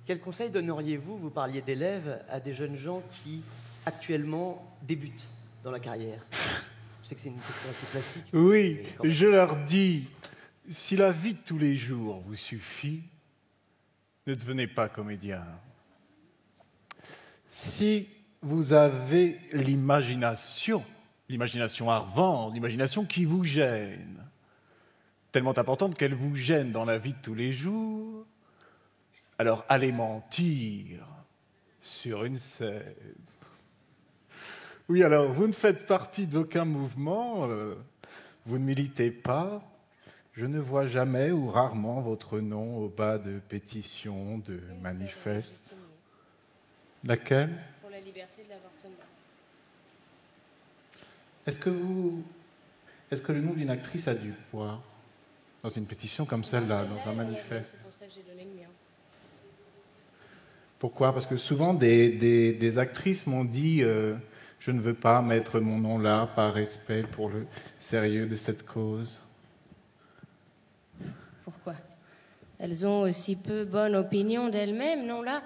Quel conseil donneriez-vous, vous parliez d'élèves, à des jeunes gens qui, actuellement, débutent dans la carrière? Je sais que c'est une question assez classique. Oui, je leur dis, si la vie de tous les jours vous suffit, ne devenez pas comédien. Si vous avez l'imagination à revendre, l'imagination qui vous gêne, tellement importante qu'elle vous gêne dans la vie de tous les jours, alors allez mentir sur une scène. Oui, alors, vous ne faites partie d'aucun mouvement, vous ne militez pas, je ne vois jamais ou rarement votre nom au bas de pétitions, de manifestes. Laquelle? Pour la liberté de l'avortement. Est-ce que le nom d'une actrice a du poids dans une pétition comme celle-là, dans un manifeste? C'est pour ça que j'ai donné le mien. Pourquoi? Parce que souvent, des actrices m'ont dit je ne veux pas mettre mon nom là par respect pour le sérieux de cette cause. Pourquoi? Elles ont aussi peu bonne opinion d'elles-mêmes, non là?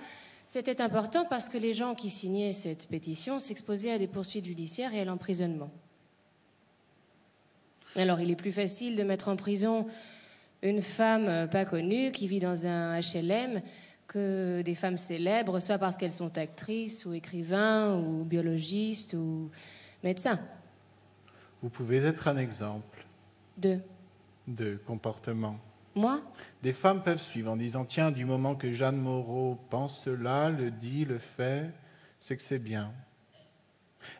C'était important parce que les gens qui signaient cette pétition s'exposaient à des poursuites judiciaires et à l'emprisonnement. Alors, il est plus facile de mettre en prison une femme pas connue qui vit dans un HLM que des femmes célèbres, soit parce qu'elles sont actrices ou écrivains ou biologistes ou médecins. Vous pouvez être un exemple de comportement. Moi? Des femmes peuvent suivre en disant « Tiens, du moment que Jeanne Moreau pense cela, le dit, le fait, c'est que c'est bien. »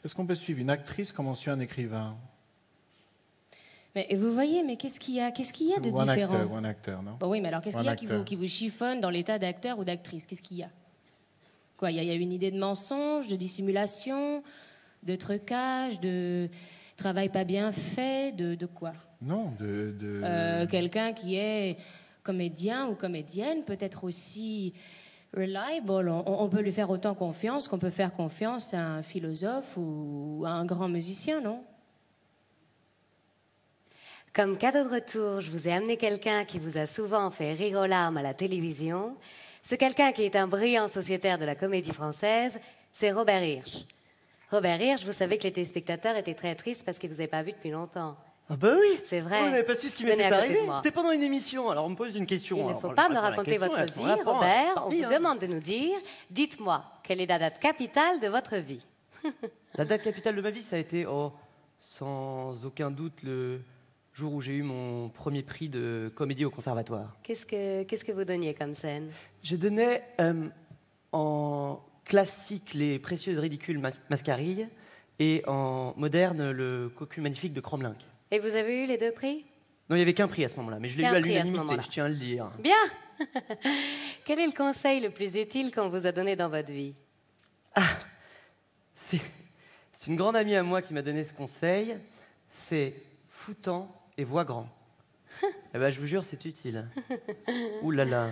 Est-ce qu'on peut suivre une actrice comme on suit un écrivain? Mais vous voyez, mais qu'est-ce qu'il y a de différent? Ou un acteur, non? Bon, oui, mais alors qu'est-ce qu'il y a qui vous chiffonne dans l'état d'acteur ou d'actrice? Qu'est-ce qu'il y a? Quoi, il y a une idée de mensonge, de dissimulation, de trucage, de travail pas bien fait, de quoi? Non, quelqu'un qui est comédien ou comédienne peut être aussi reliable. On peut lui faire autant confiance qu'on peut faire confiance à un philosophe ou à un grand musicien, non? Comme cadeau de retour, je vous ai amené quelqu'un qui vous a souvent fait rire aux larmes à la télévision. Ce quelqu'un qui est un brillant sociétaire de la comédie française, c'est Robert Hirsch. Robert Hirsch, vous savez que les téléspectateurs étaient très tristes parce qu'ils ne vous avaient pas vu depuis longtemps. Ah bah oui. C'est vrai. On n'avait pas su ce qui m'était arrivé. C'était pendant une émission, alors on me pose une question. Il ne faut pas me raconter votre vie, Robert. On vous demande de nous dire, dites-moi, quelle est la date capitale de votre vie? La date capitale de ma vie, ça a été, sans aucun doute, le jour où j'ai eu mon premier prix de comédie au conservatoire. Qu'est-ce que vous donniez comme scène? Je donnais en classique les précieuses ridicules Mascarille et en moderne le cocu magnifique de Cromlinck. Et vous avez eu les 2 prix? Non, il n'y avait qu'un prix à ce moment-là, mais je l'ai eu à l'unanimité, je tiens à le dire. Bien. Quel est le conseil le plus utile qu'on vous a donné dans votre vie? C'est une grande amie à moi qui m'a donné ce conseil. C'est foutant et voix grand. Eh ben, je vous jure, c'est utile. Ouh là là.